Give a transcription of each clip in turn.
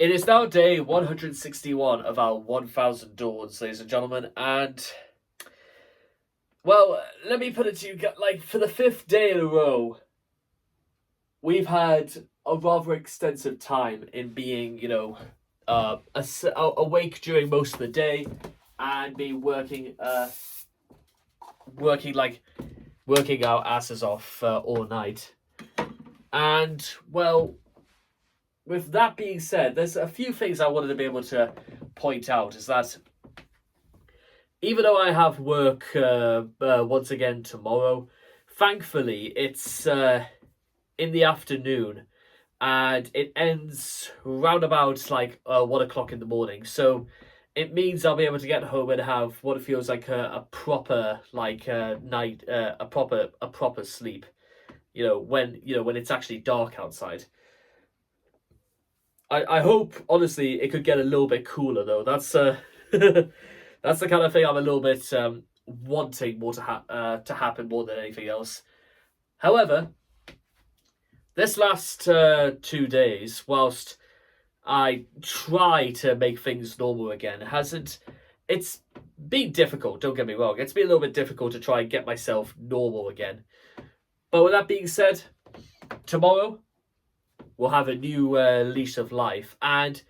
It is now day 161 of our 1000 dawns, ladies and gentlemen, and well, let me put it to you, like for the fifth day in a row, we've had a rather extensive time in being, awake during most of the day and be working like working our asses off all night. And well, with that being said, there's a few things I wanted to be able to point out. Is that even though I have work once again tomorrow, thankfully it's in the afternoon and it ends round about like 1 o'clock in the morning. So it means I'll be able to get home and have what feels like a proper night, a proper sleep. When it's actually dark outside. I hope honestly it could get a little bit cooler though. That's that's the kind of thing I'm a little bit wanting more to happen more than anything else. However, this last 2 days, whilst I try to make things normal again, hasn't it's been difficult. Don't get me wrong; it's been a little bit difficult to try and get myself normal again. But with that being said, tomorrow we'll have a new leash of life, and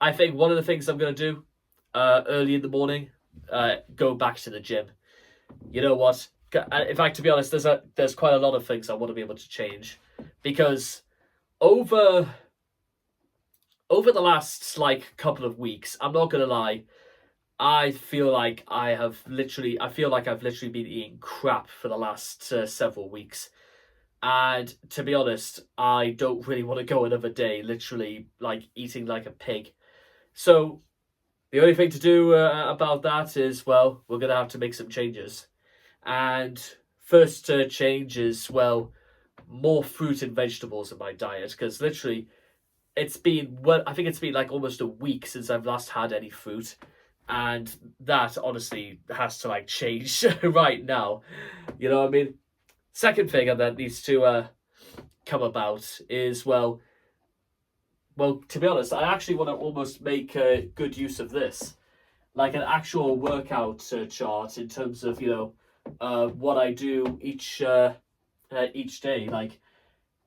I think one of the things I'm going to do early in the morning, go back to the gym. You know what? In fact, to be honest, there's quite a lot of things I want to be able to change, because over the last couple of weeks, I'm not gonna lie, I feel like I've literally been eating crap for the last several weeks. And to be honest, I don't really want to go another day literally eating like a pig. So the only thing to do about that is, well, we're going to have to make some changes. And first change is, well, more fruit and vegetables in my diet. Because literally, I think it's been like almost a week since I've last had any fruit. And that honestly has to change right now. You know what I mean? Second thing that needs to come about is, well, to be honest, I actually want to almost make good use of this, like an actual workout chart in terms of what I do each day. Like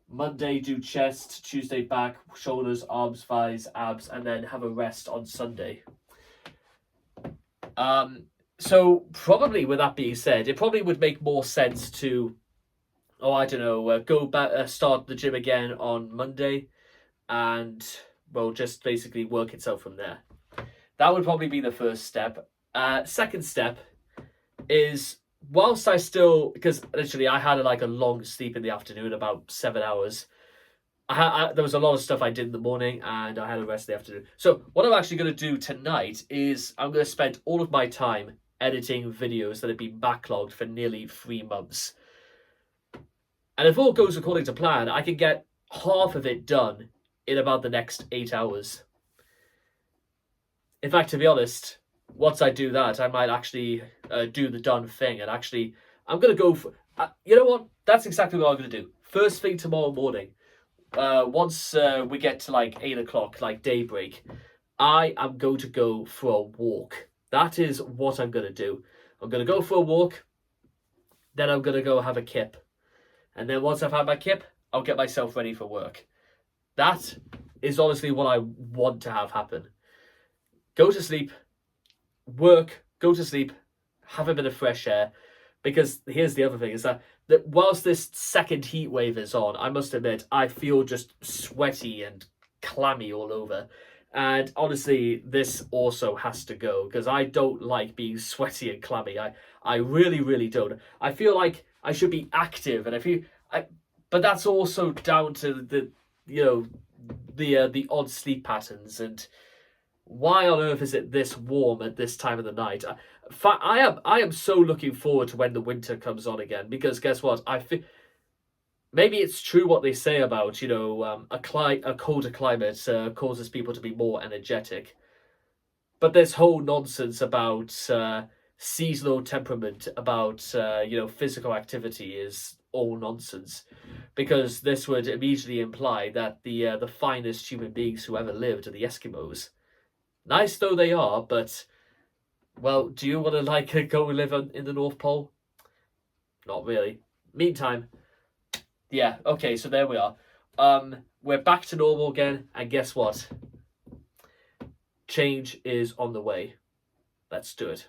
Monday do chest, Tuesday back, shoulders, arms, thighs, abs, and then have a rest on Sunday. So probably with that being said, it probably would make more sense to, I don't know, go back, start the gym again on Monday, and well, just basically work itself from there. That would probably be the first step. Second step is, whilst I still, because literally I had a long sleep in the afternoon, about 7 hours. There was a lot of stuff I did in the morning, and I had a rest in the afternoon. So what I'm actually going to do tonight is I'm going to spend all of my time editing videos that have been backlogged for nearly 3 months. And if all goes according to plan, I can get half of it done in about the next 8 hours. In fact, to be honest, once I do that, I might actually do the done thing. And actually, I'm going to go for... you know what? That's exactly what I'm going to do. First thing tomorrow morning, once we get to 8 o'clock, daybreak, I am going to go for a walk. That is what I'm going to do. I'm going to go for a walk. Then I'm going to go have a kip. And then once I've had my kip, I'll get myself ready for work. That is honestly what I want to have happen. Go to sleep, work, go to sleep, have a bit of fresh air. Because here's the other thing, is that whilst this second heat wave is on, I must admit, I feel just sweaty and clammy all over. And honestly, this also has to go, because I don't like being sweaty and clammy. I really, really don't. I feel like I should be active, and but that's also down to the odd sleep patterns. And why on earth is it this warm at this time of the night? I am so looking forward to when the winter comes on again, because guess what? I feel maybe it's true what they say about a colder climate causes people to be more energetic, but this whole nonsense about seasonal temperament, about physical activity, is all nonsense, because this would immediately imply that the finest human beings who ever lived are the Eskimos. Nice though they are, but well, do you want to like go live in the North Pole? Not really. Meantime, yeah, okay, so there we are. We're back to normal again, and guess what? Change is on the way. Let's do it.